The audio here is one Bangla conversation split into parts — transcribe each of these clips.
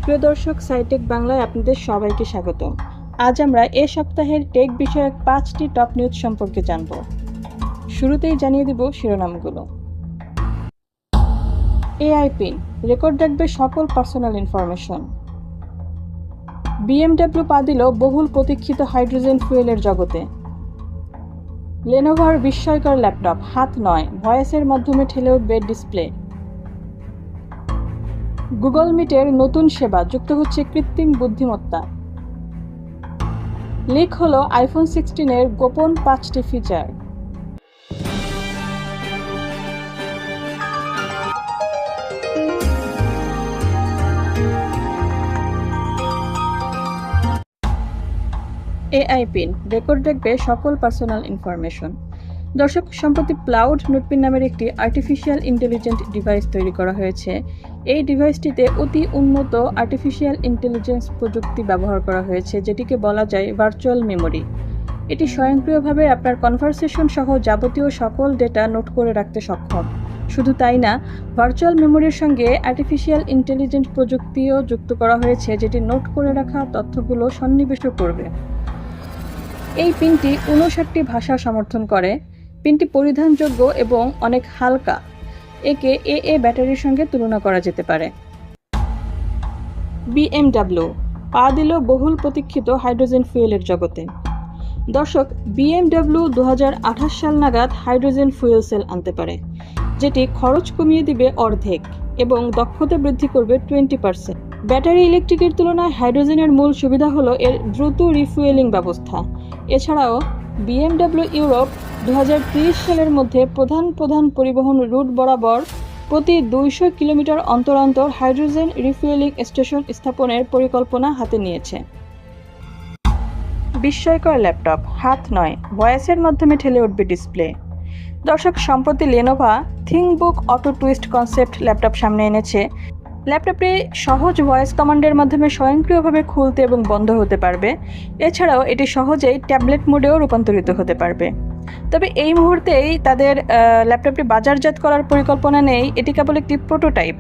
প্রিয় দর্শক, সাইটেক বাংলায় আপনাদের সবাইকে স্বাগত। আজ আমরা এ সপ্তাহের টেক বিষয়ক 5টি টপ নিউজ সম্পর্কে জানব। শুরুতেই জানিয়ে দিব শিরোনামগুলো। এআই পিন রেকর্ড রাখবে সকল পার্সোনাল ইনফরমেশন। বিএমডব্লিউ পা দিল বহুল প্রতীক্ষিত হাইড্রোজেন ফুয়েলের জগতে। লেনোভোর বিস্ময়কর ল্যাপটপ, হাত নয় ভয়েসের মাধ্যমে ঠেলে উঠবে ডিসপ্লে। গুগল মিটের নতুন সেবা যুক্ত হচ্ছে কৃত্রিম বুদ্ধিমত্তা। লিক হলো আইফোন 16-এর গোপন 5টি ফিচার। এআই পিন রেকর্ড রাখবে সকল পার্সোনাল ইনফরমেশন। দর্শক, সম্প্রতি ক্লাউড নোটপিন নামের একটি আর্টিফিশিয়াল ইন্টেলিজেন্ট ডিভাইস তৈরি করা হয়েছে। এই ডিভাইসটিতে অতি উন্নত আর্টিফিশিয়াল ইন্টেলিজেন্স প্রযুক্তি ব্যবহার করা হয়েছে, যেটিকে বলা যায় ভার্চুয়াল মেমোরি। এটি স্বয়ংক্রিয়ভাবে আপনার কনভারসেশন সহ যাবতীয় সকল ডেটা নোট করে রাখতে সক্ষম। শুধু তাই না, ভার্চুয়াল মেমোরির সঙ্গে আর্টিফিশিয়াল ইন্টেলিজেন্ট প্রযুক্তিও যুক্ত করা হয়েছে, যেটি নোট করে রাখা তথ্যগুলো সন্নিবেশ করবে। এই পিনটি 59টি ভাষা সমর্থন করে। পিনটি পরিধানযোগ্য এবং অনেক হালকা। একে এএ ব্যাটারির সঙ্গে তুলনা করা যেতে পারে। বিএমডব্লিউ পা দিল বহুল প্রতীক্ষিত হাইড্রোজেন ফুয়েলের জগতে। দর্শক, বিএমডব্লিউ 2028 সাল নাগাদ হাইড্রোজেন ফুয়েল সেল আনতে পারে, যেটি খরচ কমিয়ে দিবে অর্ধেক এবং দক্ষতা বৃদ্ধি করবে 20%। ব্যাটারি ইলেকট্রিকের তুলনায় হাইড্রোজেনের মূল সুবিধা হলো এর দ্রুত রিফুয়েলিং ব্যবস্থা। এছাড়াও বিএমডব্লিউ ইউরোপ 2030 সালের মধ্যে প্রধান পরিবহন রুট বরাবর প্রতি 200 কিলোমিটার অন্তর অন্তর হাইড্রোজেন রিফুয়েলিং স্টেশন স্থাপনের পরিকল্পনা হাতে নিয়েছে। বিস্ময়কর ল্যাপটপ, হাত নয় ভয়েসের মাধ্যমে ঠেলে উঠবে ডিসপ্লে। দর্শক, সম্প্রতি Lenovo ThinkBook auto twist concept laptop সামনে এনেছে। ল্যাপটপটি সহজ ভয়েস কমান্ডের মাধ্যমে স্বয়ংক্রিয়ভাবে খুলতে এবং বন্ধ হতে পারবে। এছাড়াও এটি সহজেই ট্যাবলেট মোডেও রূপান্তরিত হতে পারবে। তবে এই মুহূর্তেই তাদের ল্যাপটপটি বাজারজাত করার পরিকল্পনা নেই। এটি কেবল একটি প্রোটোটাইপ।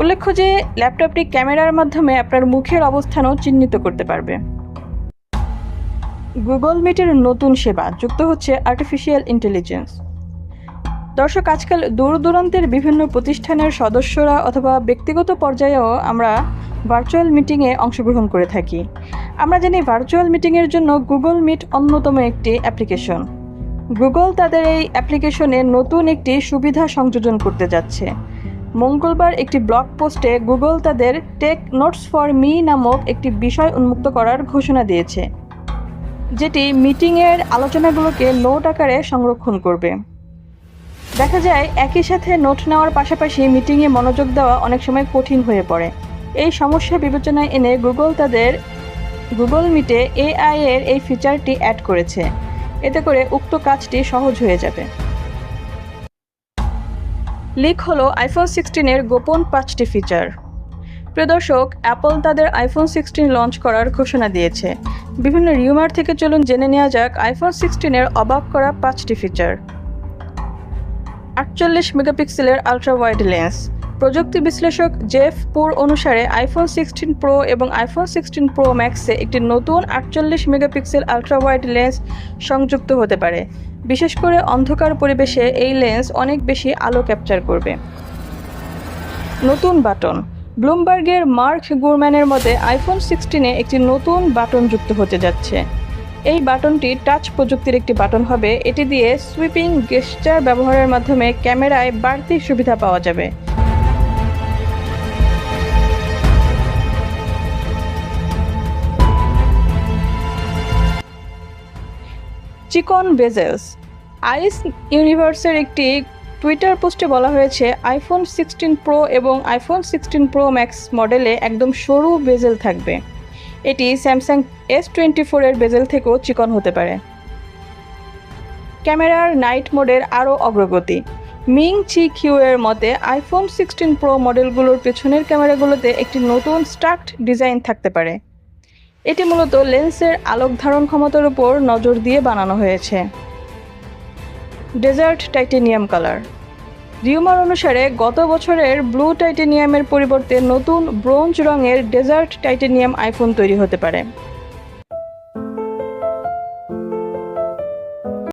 উল্লেখ্য যে ল্যাপটপটি ক্যামেরার মাধ্যমে আপনার মুখের অবস্থানও চিহ্নিত করতে পারবে। গুগল মিটের নতুন সেবা যুক্ত হচ্ছে আর্টিফিশিয়াল ইন্টেলিজেন্স। দর্শক, আজকাল দূর দূরান্তের বিভিন্ন প্রতিষ্ঠানের সদস্যরা অথবা ব্যক্তিগত পর্যায়েও আমরা ভার্চুয়াল মিটিংয়ে অংশগ্রহণ করে থাকি। আমরা জানি ভার্চুয়াল মিটিংয়ের জন্য গুগল মিট অন্যতম একটি অ্যাপ্লিকেশন। গুগল তাদের এই অ্যাপ্লিকেশনে নতুন একটি সুবিধা সংযোজন করতে যাচ্ছে। মঙ্গলবার একটি ব্লগ পোস্টে গুগল তাদের টেক নোটস ফর মি নামক একটি বিষয় উন্মুক্ত করার ঘোষণা দিয়েছে, যেটি মিটিংয়ের আলোচনাগুলোকে নোট আকারে সংরক্ষণ করবে। দেখা যায় একই সাথে নোট নেওয়ার পাশাপাশি মিটিংয়ে মনোযোগ দেওয়া অনেক সময় কঠিন হয়ে পড়ে। এই সমস্যা বিবেচনায় এনে গুগল তাদের গুগল মিটে এআই এর এই ফিচারটি অ্যাড করেছে। এতে করে উক্ত কাজটি সহজ হয়ে যাবে। লিক হলো আইফোন 16-এর গোপন 5টি ফিচার। প্রিয় দর্শক, অ্যাপল তাদের আইফোন 16 লঞ্চ করার ঘোষণা দিয়েছে। বিভিন্ন রিউমার থেকে চলুন জেনে নেওয়া যাক আইফোন 16-এর অবাক করা 5টি ফিচার। 48 মেগাপিক্সেলের আলট্রা ওয়াইড লেন্স। প্রযুক্তি বিশ্লেষক জেফ পুর অনুসারে আইফোন 16 প্রো এবং আইফোন 16 প্রো ম্যাক্সে একটি নতুন 48 মেগাপিক্সেল আলট্রা ওয়াইড লেন্স সংযুক্ত হতে পারে। বিশেষ করে অন্ধকার পরিবেশে এই লেন্স অনেক বেশি আলো ক্যাপচার করবে। নতুন বাটন। ব্লুমবার্গের মার্ক গুরম্যানের মতে আইফোন 16-এ একটি নতুন বাটন যুক্ত হতে যাচ্ছে। এই বাটনটি টাচ প্রযুক্তির একটি বাটন হবে। এটি দিয়ে সুইপিং গেস্টার ব্যবহারের মাধ্যমে ক্যামেরায় বাড়তি সুবিধা পাওয়া যাবে। চিকন বেজেলস। আইস ইউনিভার্সের একটি টুইটার পোস্টে বলা হয়েছে আইফোন 16 প্রো এবং আইফোন 16 প্রো ম্যাক্স মডেলে একদম সরু বেজেল থাকবে। এটি স্যামসাং S24 এর বেজেল থেকেও চিকন হতে পারে। ক্যামেরার নাইট মোডের আরও অগ্রগতি। মিং চি কিউ এর মতে আইফোন 16 প্রো মডেলগুলোর পেছনের ক্যামেরাগুলোতে একটি নতুন স্ট্রাকড ডিজাইন থাকতে পারে। এটি মূলত লেন্সের আলোক ধারণ ক্ষমতার উপর নজর দিয়ে বানানো হয়েছে। Dessert titanium colour. রিউমার অনুসারে গত বছরের ব্লু টাইটেনিয়ামের পরিবর্তে নতুন ব্রোঞ্জ রঙের ডেজার্ট টাইটেনিয়াম আইফোন তৈরি হতে পারে।